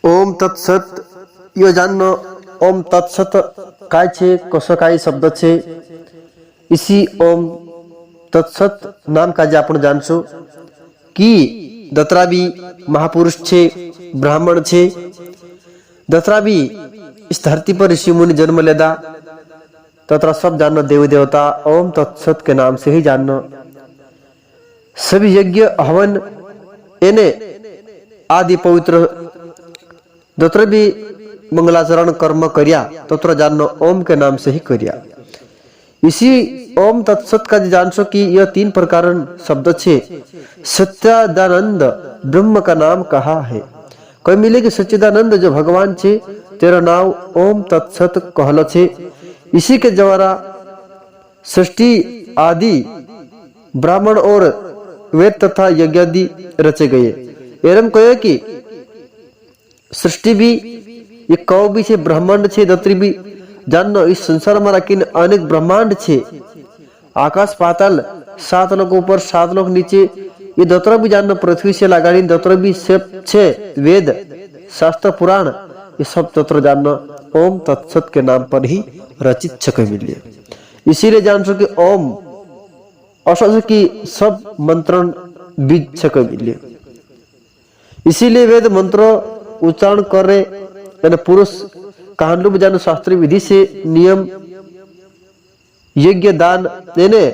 ओम तत्सत यो जान्नो ओम तत्सत काय छे कसो काय शब्द छे। इसी ओम तत्सत नाम का जे आपण जानशो कि दत्राबी महापुरुष छे, ब्राह्मण छे। दत्राबी इस धरती पर ऋषि मुनि जन्म लेदा, तथा सब जानना देवी देवता ओम तत्सत के नाम से ही जानना। सभी यज्ञ हवन एने आदि पवित्र दत्र भी मंगलाचरण कर्म करिया तत्र जानना ओम के नाम से ही करिया। इसी ओम तत्सत का जानसो कि यह तीन प्रकार शब्द छे। सच्चिदानंद ब्रह्म का नाम कहा है। कोई मिले कि सच्चिदानंद जो भगवान छे तेरा नाम ओम तत्सत कहलो छे। इसी के द्वारा सृष्टि आदि ब्राह्मण और वेद तथा यज्ञ आदि रचे गए। एवं कहे कि सृष्टि भी ये कौ भी छे, ब्रह्मांड छे, दत्री भी जाननो इस संसार में राखीने अनेक ब्रह्मांड छे। आकाश पाताल 7 लोक ऊपर 7 लोक नीचे ये दत्र भी जाननो पृथ्वी से लगाड़ी दत्र भी सब छे। वेद शास्त्र पुराण ये सब तत्र जाननो ओम तत्सत के नाम पर ही रचित छक मिले। इसीलिए जान सो कि ओम अशा की सब मंत्रण बीज छक मिले। इसीलिए वेद मंत्र उच्चारण करे यानी पुरुष कहान लोग जानो शास्त्रीय विधि से नियम यज्ञ दान देने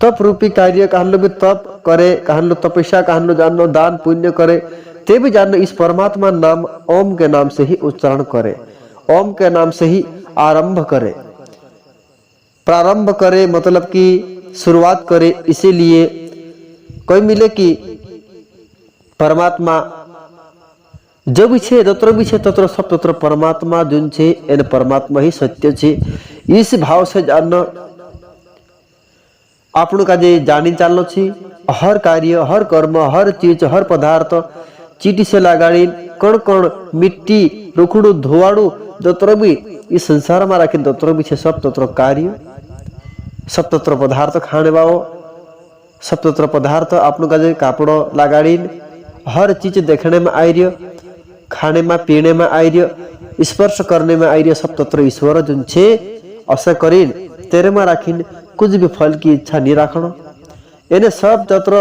तप रूपी कार्य कहान लोग तप करे, कहान लोग तपस्या, कहान लोग जानो दान पुण्य करे, ते भी जानो इस परमात्मा नाम ओम के नाम से ही उच्चारण करे, ओम के नाम से ही आरंभ करे। प्रारंभ करे मतलब कि शुरुआत करे। इसीलिए कोई मिले कि परमात्मा जो भी छे तत्र भी छे तत्र सब तत्र परमात्मा जुन छे एन परमात्मा ही सत्य छे। इस भाव से जानना आपन का जे जानी चालनो छे। हर कार्य, हर कर्म, हर चीज, हर पदार्थ चीटी से लगाड़ी कण कण मिट्टी रुखड़ू धोवाड़ू तत्र भी इस संसार में राखी तत्र भी छे सब तत्र कार्य, सब तत्र पदार्थ खाने बाओ, सब तत्र पदार्थ आपन का जे कापड़ो लगाड़ी हर चीज देखने में आई रही, खाने में पीने में आई रही, स्पर्श करने में आई रही, सब तत्र ईश्वर जुन छे ऐसा करीन तेरे में राखीन कुछ भी फल की इच्छा नहीं राखनो। एने सब तत्र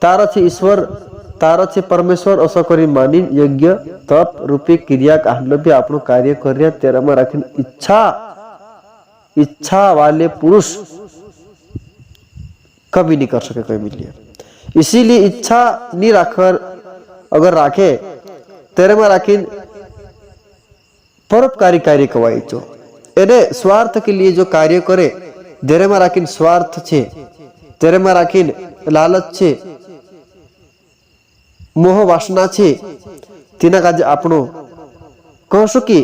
तार छे ईश्वर, तार छे परमेश्वर ऐसा करी मानी यज्ञ तप रूपी क्रिया कहलो भी आपनो कार्य कर रहा तेरे में राखीन इच्छा वाले पुरुष कभी नहीं कर सके कोई मिलिए। इसीलिए इच्छा नहीं राखर अगर राखे तेरे में राखीन परोपकारी कार्य कवाई चो। एने स्वार्थ के लिए जो कार्य करे तेरे में राखीन स्वार्थ छे, तेरे में राखीन लालच छे, मोह वासना छे, तीना काज आपनो कहशो कि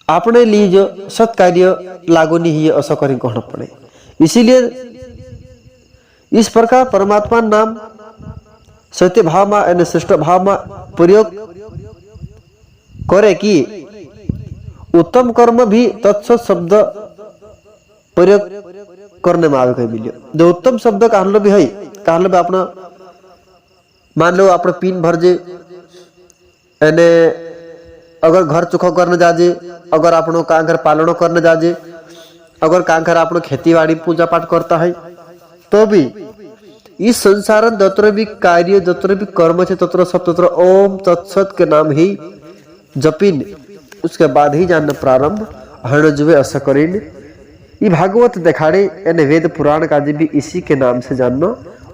अपने लिए जो सत कार्य लागू नहीं है ऐसा करें कहना पड़े। इसीलिए इस प्रकार परमात्मा नाम सत्य भाव में यानी श्रेष्ठ भाव में प्रयोग करे कि उत्तम कर्म भी तत्सत शब्द प्रयोग करने में आवे। मिलियो जो उत्तम शब्द कहलो भी है, कहलो भी अपना मान लो अपना पीन भर जे यानी अगर घर चुखो करने जाजे, अगर आपनो कांकर पालनो करने जाजे, अगर कांकर आपनो खेती बाड़ी पूजा पाठ करता है तो भी इस संसार तत्र भी कार्य तत्र भी कर्म छे तत्र सब तत्र ओम तत्सत के नाम ही जपिन उसके बाद ही जानना प्रारंभ हण जुए ऐसा करीन। ये भागवत दिखाड़े यानी वेद पुराण का भी इसी के नाम से जानना,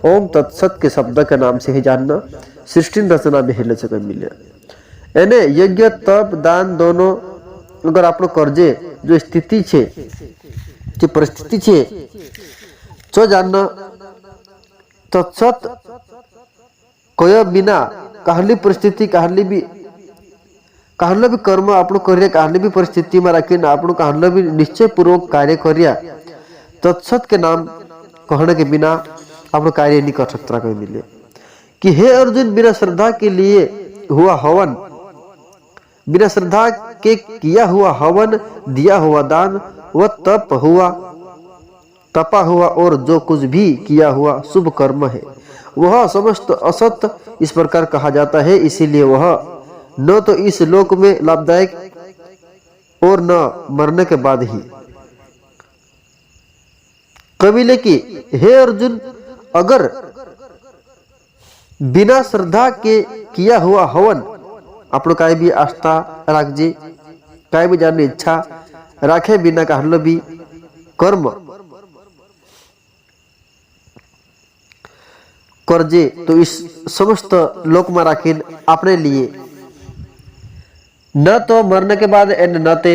ओम तत्सत के शब्द के नाम से ही जानना सृष्टि रचना में हिले से मिले। यानी यज्ञ तप दान दोनों अगर आपनो करजे जो स्थिति छे जो परिस्थिति छे जो जानना तत्सत कोय बिना कहली परिस्थिति कहली भी कर्म आपनो करिया कहली भी परिस्थिति में रखी आपनो कहलो भी निश्चय पूर्वक कार्य करिया तत्सत के नाम कहने के बिना आपनो कार्य नहीं कर सकता कोई मिले। कि हे अर्जुन बिना श्रद्धा के लिए हुआ हवन, बिना श्रद्धा के किया हुआ हवन, दिया हुआ दान व तपा हुआ और जो कुछ भी किया हुआ शुभ कर्म है वह समस्त असत इस प्रकार कहा जाता है। इसीलिए वह न तो इस लोक में लाभदायक और न मरने के बाद ही। कबीले की हे अर्जुन, अगर बिना श्रद्धा के किया हुआ हवन आप काई भी आस्था राखजे, काई भी जानने इच्छा राखे बिना कहलो भी कर्म करजे तो इस समस्त लोक में राखीन अपने लिए न तो मरने के बाद न ते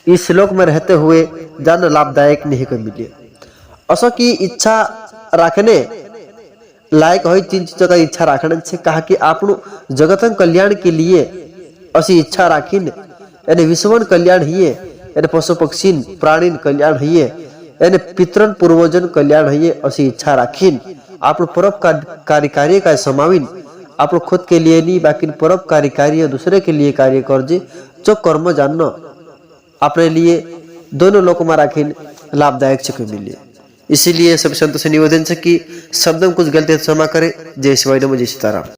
इस लोक में रहते हुए जान लाभदायक नहीं को मिले। असो की इच्छा रखने लायक हो तीन चीजों का इच्छा रखने से कहा कि आपनु जगतन कल्याण के लिए असी इच्छा राखीन यानी विश्वन कल्याण हिए, यानी पशु पक्षी प्राणी कल्याण हिए, यानी पितरन पूर्वजन कल्याण हिए असी इच्छा राखीन आप परोपकारी कार्य का समाविन आप खुद के लिए नहीं बाकी परोपकारी कार्य दूसरे के लिए कार्य करजे जो कर्म जानना अपने लिए दोनों लोक में राखीन लाभदायक चक्र मिले। इसीलिए सब संतों से निवेदन से कि शब्द में कुछ गलती क्षमा करे। जय शिवाय नमः, जय सीताराम।